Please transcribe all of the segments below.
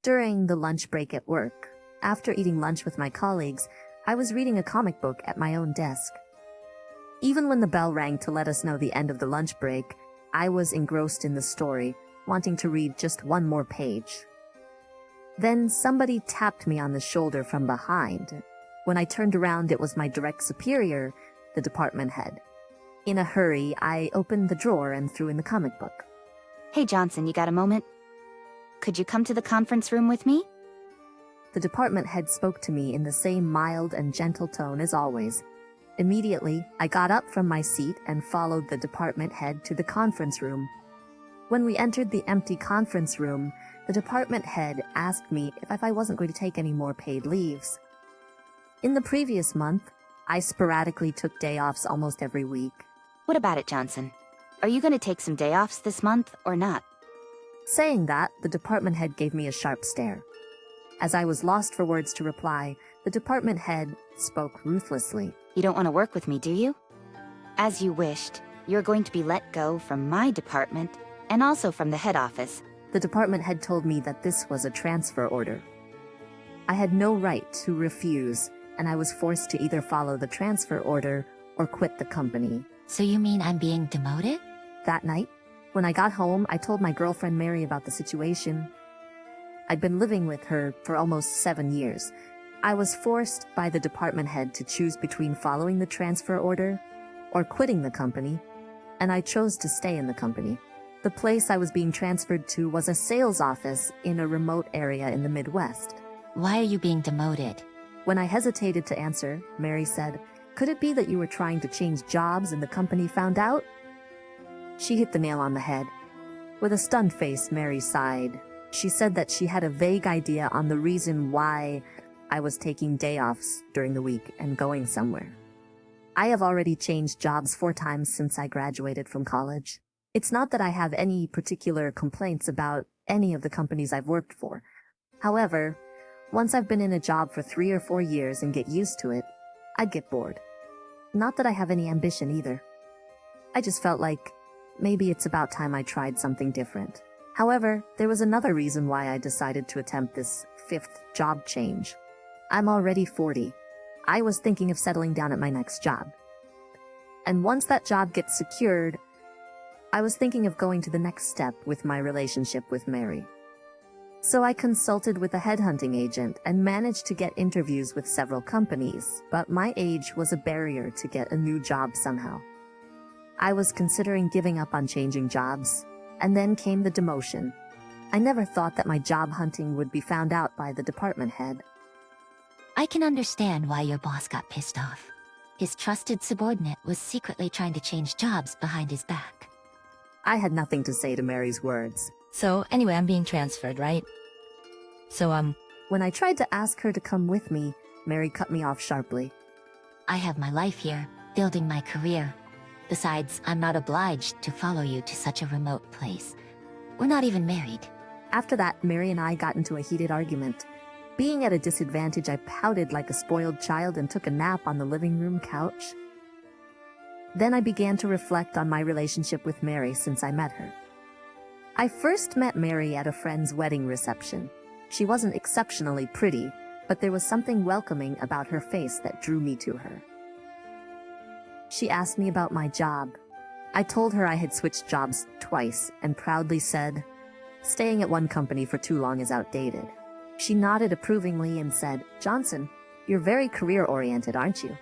During the lunch break at work, after eating lunch with my colleagues, I was reading a comic book at my own desk. Even when the bell rang to let us know the end of the lunch break, I was engrossed in the story, wanting to read just one more page. Then somebody tapped me on the shoulder from behind. When I turned around, it was my direct superior, the department head. In a hurry, I opened the drawer and threw in the comic book. Hey Johnson, you got a moment? Could you come to the conference room with me? The department head spoke to me in the same mild and gentle tone as always. Immediately, I got up from my seat and followed the department head to the conference room. When we entered the empty conference room, the department head asked me if I wasn't going to take any more paid leaves. In the previous month, I sporadically took day-offs almost every week. What about it, Johnson? Are you going to take some day-offs this month or not? Saying that, the department head gave me a sharp stare. As I was lost for words to reply, the department head spoke ruthlessly. You don't want to work with me, do you? As you wished, you're going to be let go from my department and also from the head office. The department head told me that this was a transfer order. I had no right to refuse, and I was forced to either follow the transfer order or quit the company. So you mean I'm being demoted? That night, when I got home, I told my girlfriend Mary about the situation. I'd been living with her for almost 7 years. I was forced by the department head to choose between following the transfer order or quitting the company, and I chose to stay in the company. The place I was being transferred to was a sales office in a remote area in the Midwest. Why are you being demoted? When I hesitated to answer, Mary said, "Could it be that you were trying to change jobs and the company found out?" She hit the nail on the head. With a stunned face, Mary sighed. She said that she had a vague idea on the reason why I was taking day-offs during the week and going somewhere. I have already changed jobs 4 times since I graduated from college. It's not that I have any particular complaints about any of the companies I've worked for. However, once I've been in a job for 3 or 4 years and get used to it, I'd get bored. Not that I have any ambition either. I just felt like maybe it's about time I tried something different. However, there was another reason why I decided to attempt this 5th job change. I'm already 40. I was thinking of settling down at my next job. And once that job gets secured, I was thinking of going to the next step with my relationship with Mary. So I consulted with a headhunting agent and managed to get interviews with several companies, but my age was a barrier to get a new job somehow. I was considering giving up on changing jobs, and then came the demotion. I never thought that my job hunting would be found out by the department head. I can understand why your boss got pissed off. His trusted subordinate was secretly trying to change jobs behind his back. I had nothing to say to Mary's words. So anyway, I'm being transferred, right? So, When I tried to ask her to come with me, Mary cut me off sharply. I have my life here, building my career. Besides, I'm not obliged to follow you to such a remote place. We're not even married. After that, Mary and I got into a heated argument. Being at a disadvantage, I pouted like a spoiled child and took a nap on the living room couch. Then I began to reflect on my relationship with Mary since I met her. I first met Mary at a friend's wedding reception. She wasn't exceptionally pretty, but there was something welcoming about her face that drew me to her. She asked me about my job. I told her I had switched jobs twice and proudly said, "Staying at one company for too long is outdated." She nodded approvingly and said, "Johnson, you're very career-oriented, aren't you?"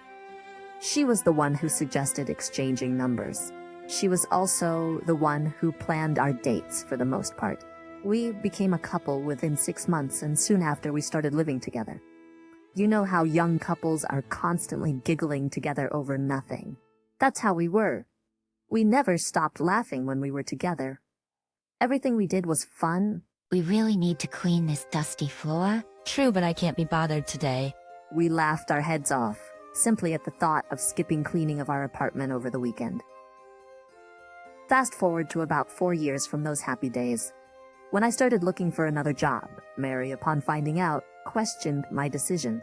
She was the one who suggested exchanging numbers. She was also the one who planned our dates for the most part. We became a couple within 6 months, and soon after we started living together. You know how young couples are constantly giggling together over nothing. That's how we were. We never stopped laughing when we were together. Everything we did was fun. We really need to clean this dusty floor. true, but I can't be bothered today. We laughed our heads off, simply at the thought of skipping cleaning of our apartment over the weekend. Fast forward to about 4 years from those happy days. When I started looking for another job, Mary, upon finding out, questioned my decision.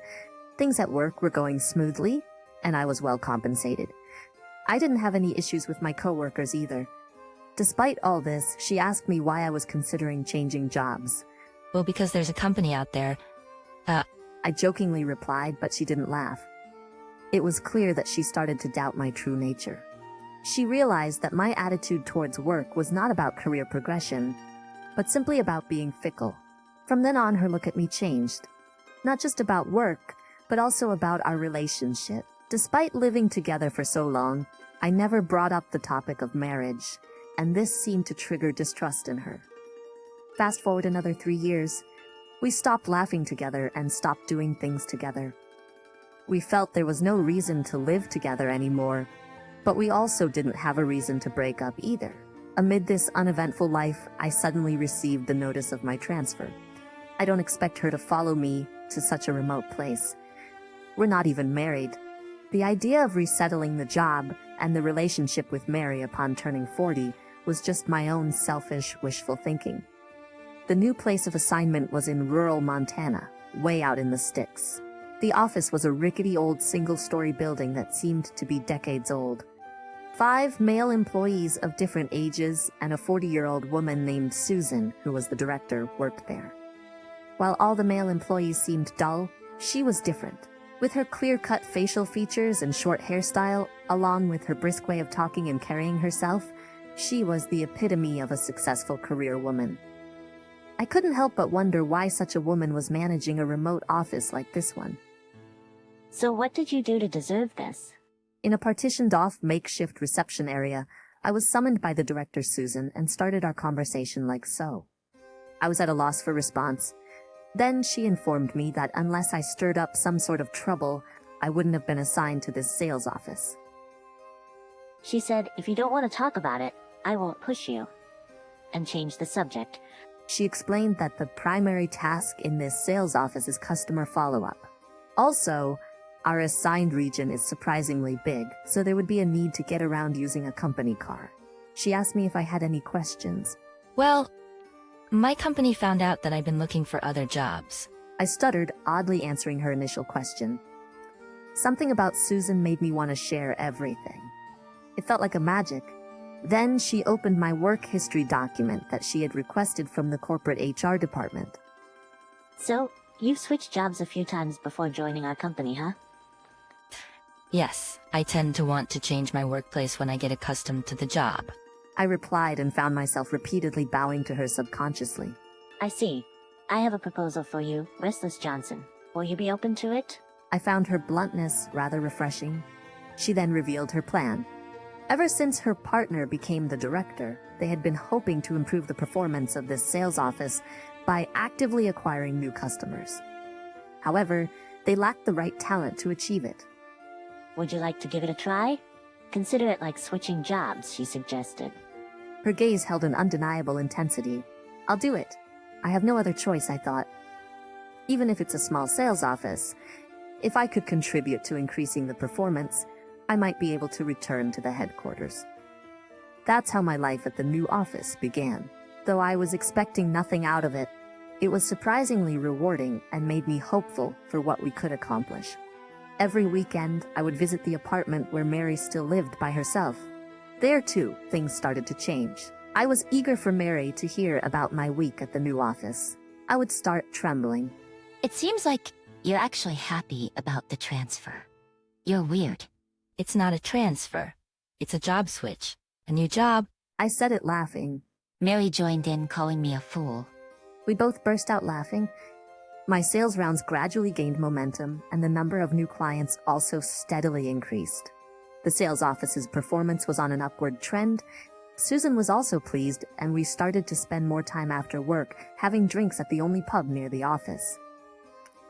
Things at work were going smoothly, and I was well compensated. I didn't have any issues with my coworkers either. Despite all this, she asked me why I was considering changing jobs. Well, because there's a company out there. I jokingly replied, but she didn't laugh. It was clear that she started to doubt my true nature. She realized that my attitude towards work was not about career progression, but simply about being fickle. From then on, her look at me changed. Not just about work, but also about our relationship. Despite living together for so long, I never brought up the topic of marriage, and this seemed to trigger distrust in her. Fast forward another 3 years, we stopped laughing together and stopped doing things together. We felt there was no reason to live together anymore, but we also didn't have a reason to break up either. Amid this uneventful life, I suddenly received the notice of my transfer. I don't expect her to follow me to such a remote place. We're not even married. The idea of resettling the job and the relationship with Mary upon turning 40 was just my own selfish, wishful thinking. The new place of assignment was in rural Montana, way out in the sticks. The office was a rickety old single-story building that seemed to be decades old. 5 male employees of different ages and a 40-year-old woman named Susan, who was the director, worked there. While all the male employees seemed dull, she was different. With her clear-cut facial features and short hairstyle, along with her brisk way of talking and carrying herself, she was the epitome of a successful career woman. I couldn't help but wonder why such a woman was managing a remote office like this one. So what did you do to deserve this? In a partitioned-off makeshift reception area, I was summoned by the director Susan and started our conversation like so. I was at a loss for response. Then she informed me that unless I stirred up some sort of trouble, I wouldn't have been assigned to this sales office. She said, if you don't want to talk about it, I won't push you. And change the subject. She explained that the primary task in this sales office is customer follow-up. Also, our assigned region is surprisingly big, so there would be a need to get around using a company car. She asked me if I had any questions. Well, my company found out that I've been looking for other jobs. I stuttered, oddly answering her initial question. Something about Susan made me want to share everything. It felt like a magic. Then she opened my work history document that she had requested from the corporate HR department. So, you've switched jobs a few times before joining our company, huh? Yes, I tend to want to change my workplace when I get accustomed to the job. I replied and found myself repeatedly bowing to her subconsciously. I see. I have a proposal for you, Restless Johnson. Will you be open to it? I found her bluntness rather refreshing. She then revealed her plan. Ever since her partner became the director, they had been hoping to improve the performance of this sales office by actively acquiring new customers. However, they lacked the right talent to achieve it. Would you like to give it a try? Consider it like switching jobs, she suggested. Her gaze held an undeniable intensity. I'll do it. I have no other choice, I thought. Even if it's a small sales office, if I could contribute to increasing the performance, I might be able to return to the headquarters. That's how my life at the new office began. Though I was expecting nothing out of it, it was surprisingly rewarding and made me hopeful for what we could accomplish. Every weekend, I would visit the apartment where Mary still lived by herself. There, too, things started to change. I was eager for Mary to hear about my week at the new office. I would start trembling. It seems like you're actually happy about the transfer. You're weird. It's not a transfer. It's a job switch. A new job. I said it laughing. Mary joined in, calling me a fool. We both burst out laughing. My sales rounds gradually gained momentum, and the number of new clients also steadily increased. The sales office's performance was on an upward trend. Susan was also pleased, and we started to spend more time after work, having drinks at the only pub near the office.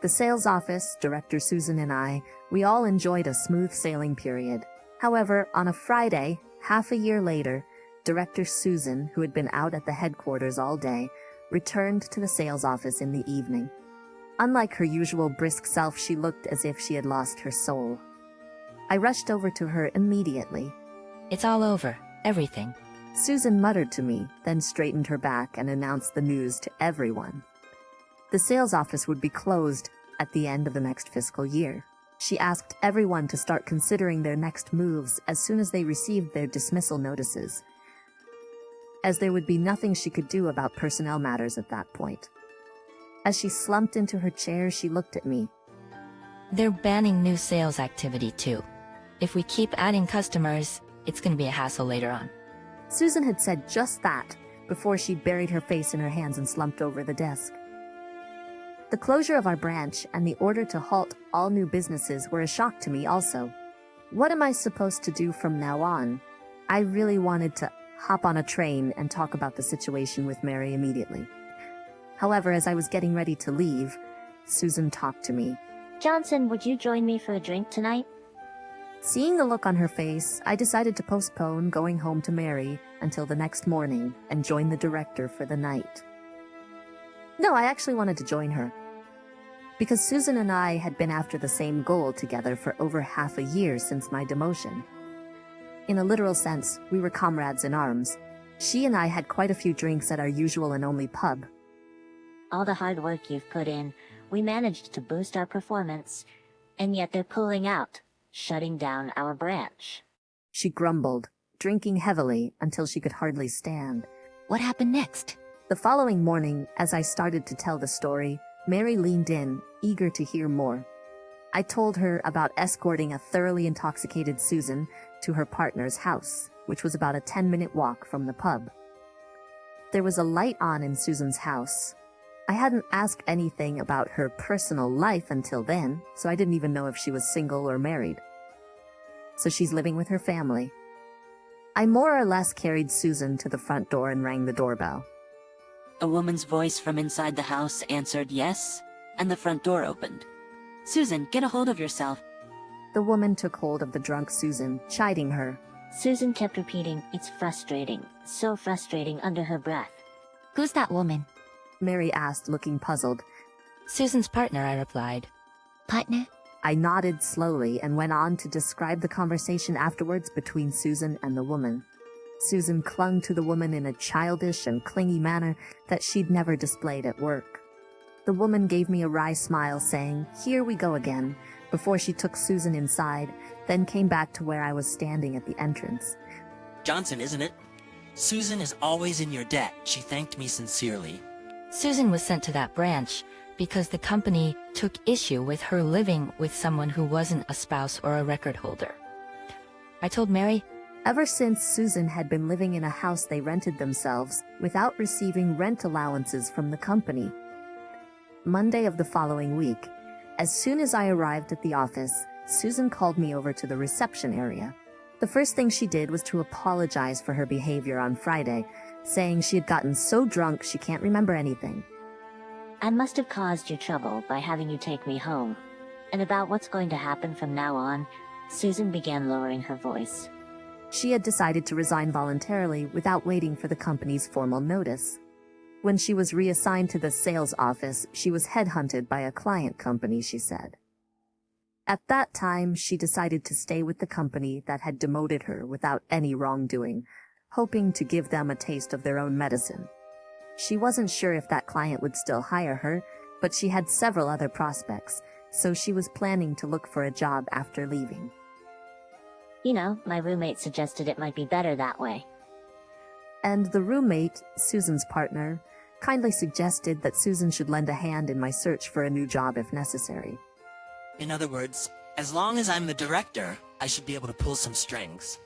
The sales office, Director Susan and I, we all enjoyed a smooth sailing period. However, on a Friday, half a year later, Director Susan, who had been out at the headquarters all day, returned to the sales office in the evening. Unlike her usual brisk self, she looked as if she had lost her soul. I rushed over to her immediately. It's all over. Everything. Susan muttered to me, then straightened her back and announced the news to everyone. The sales office would be closed at the end of the next fiscal year. She asked everyone to start considering their next moves as soon as they received their dismissal notices, as there would be nothing she could do about personnel matters at that point. As she slumped into her chair, she looked at me. They're banning new sales activity too. If we keep adding customers, it's gonna be a hassle later on. Susan had said just that before she buried her face in her hands and slumped over the desk. The closure of our branch and the order to halt all new businesses were a shock to me also. What am I supposed to do from now on? I really wanted to hop on a train and talk about the situation with Mary immediately. However, as I was getting ready to leave, Susan talked to me. Johnson, would you join me for a drink tonight? Seeing the look on her face, I decided to postpone going home to Mary until the next morning and join the director for the night. No, I actually wanted to join her. Because Susan and I had been after the same goal together for over half a year since my demotion. In a literal sense, we were comrades in arms. She and I had quite a few drinks at our usual and only pub. All the hard work you've put in, we managed to boost our performance, and yet they're pulling out, shutting down our branch. She grumbled, drinking heavily until she could hardly stand. What happened next? The following morning, as I started to tell the story, Mary leaned in, eager to hear more. I told her about escorting a thoroughly intoxicated Susan to her partner's house, which was about a 10-minute walk from the pub. There was a light on in Susan's house. I hadn't asked anything about her personal life until then, so I didn't even know if she was single or married. So she's living with her family. I more or less carried Susan to the front door and rang the doorbell. A woman's voice from inside the house answered yes, and the front door opened. Susan, get a hold of yourself. The woman took hold of the drunk Susan, chiding her. Susan kept repeating, "It's frustrating, so frustrating," under her breath. Who's that woman? Mary asked, looking puzzled. Susan's partner, I replied. Partner? I nodded slowly and went on to describe the conversation afterwards between Susan and the woman. Susan clung to the woman in a childish and clingy manner that she'd never displayed at work. The woman gave me a wry smile, saying, "Here we go again," before she took Susan inside, then came back to where I was standing at the entrance. Johnson, isn't it? Susan is always in your debt. She thanked me sincerely. Susan was sent to that branch because the company took issue with her living with someone who wasn't a spouse or a record holder. I told Mary, Ever since Susan had been living in a house they rented themselves without receiving rent allowances from the company. Monday of the following week, as soon as I arrived at the office, Susan called me over to the reception area. The first thing she did was to apologize for her behavior on Friday, saying she had gotten so drunk she can't remember anything. I must have caused you trouble by having you take me home. And about what's going to happen from now on, Susan began lowering her voice. She had decided to resign voluntarily without waiting for the company's formal notice. When she was reassigned to the sales office, she was headhunted by a client company, she said. At that time, she decided to stay with the company that had demoted her without any wrongdoing, hoping to give them a taste of their own medicine. She wasn't sure if that client would still hire her, but she had several other prospects, so she was planning to look for a job after leaving. You know, my roommate suggested it might be better that way. And the roommate, Susan's partner, kindly suggested that Susan should lend a hand in my search for a new job if necessary. In other words, as long as I'm the director, I should be able to pull some strings.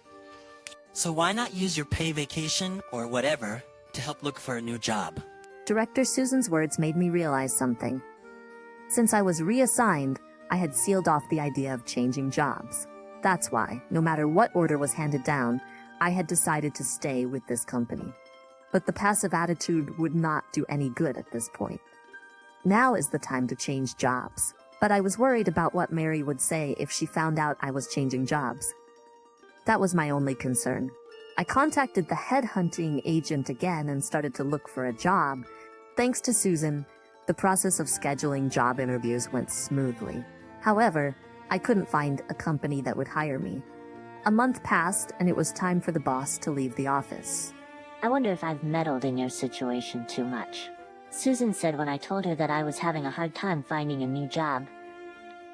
So why not use your pay vacation or whatever to help look for a new job? Director Susan's words made me realize something. Since I was reassigned, I had sealed off the idea of changing jobs. That's why, no matter what order was handed down, I had decided to stay with this company. But the passive attitude would not do any good at this point. Now is the time to change jobs. But I was worried about what Mary would say if she found out I was changing jobs. That was my only concern. I contacted the headhunting agent again and started to look for a job. Thanks to Susan, the process of scheduling job interviews went smoothly. However, I couldn't find a company that would hire me. A month passed, and it was time for the boss to leave the office. I wonder if I've meddled in your situation too much. Susan said when I told her that I was having a hard time finding a new job.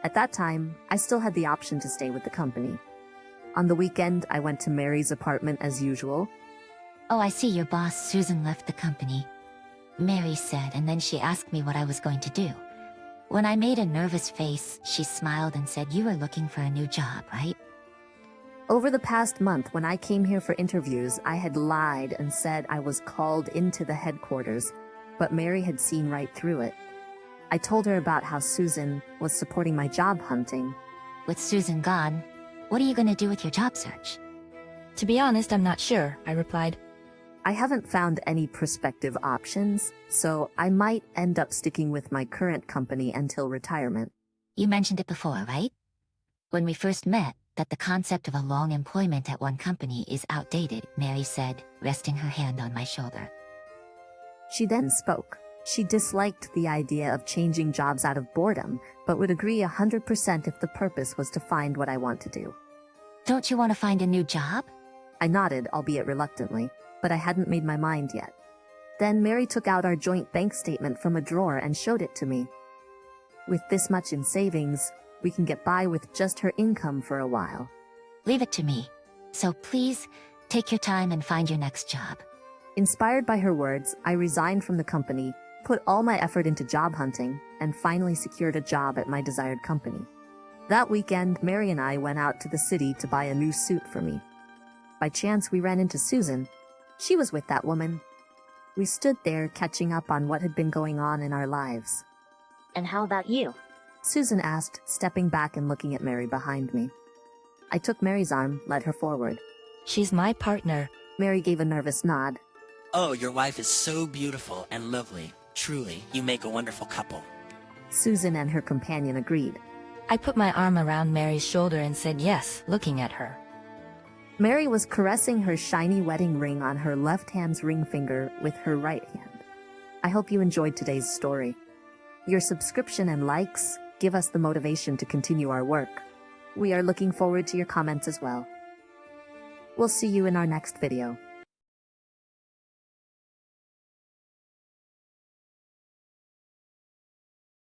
At that time, I still had the option to stay with the company. On the weekend, I went to Mary's apartment as usual. Oh, I see your boss, Susan, left the company. Mary said, and then she asked me what I was going to do. When I made a nervous face, she smiled and said, "You are looking for a new job, right?" Over the past month, when I came here for interviews, I had lied and said I was called into the headquarters, but Mary had seen right through it. I told her about how Susan was supporting my job hunting. With Susan gone, what are you going to do with your job search? To be honest, I'm not sure, I replied. I haven't found any prospective options, so I might end up sticking with my current company until retirement. You mentioned it before, right? When we first met, that the concept of a long employment at one company is outdated, Mary said, resting her hand on my shoulder. She then spoke. She disliked the idea of changing jobs out of boredom, but would agree 100% if the purpose was to find what I want to do. Don't you want to find a new job? I nodded, albeit reluctantly, but I hadn't made my mind yet. Then Mary took out our joint bank statement from a drawer and showed it to me. With this much in savings, we can get by with just her income for a while. Leave it to me. So please, take your time and find your next job. Inspired by her words, I resigned from the company, put all my effort into job hunting, and finally secured a job at my desired company. That weekend, Mary and I went out to the city to buy a new suit for me. By chance, we ran into Susan. She was with that woman. We stood there catching up on what had been going on in our lives. And how about you? Susan asked, stepping back and looking at Mary behind me. I took Mary's arm, led her forward. She's my partner. Mary gave a nervous nod. Oh, your wife is so beautiful and lovely. Truly, you make a wonderful couple. Susan and her companion agreed. I put my arm around Mary's shoulder and said yes, looking at her. Mary was caressing her shiny wedding ring on her left hand's ring finger with her right hand. I hope you enjoyed today's story. Your subscription and likes give us the motivation to continue our work. We are looking forward to your comments as well. We'll see you in our next video.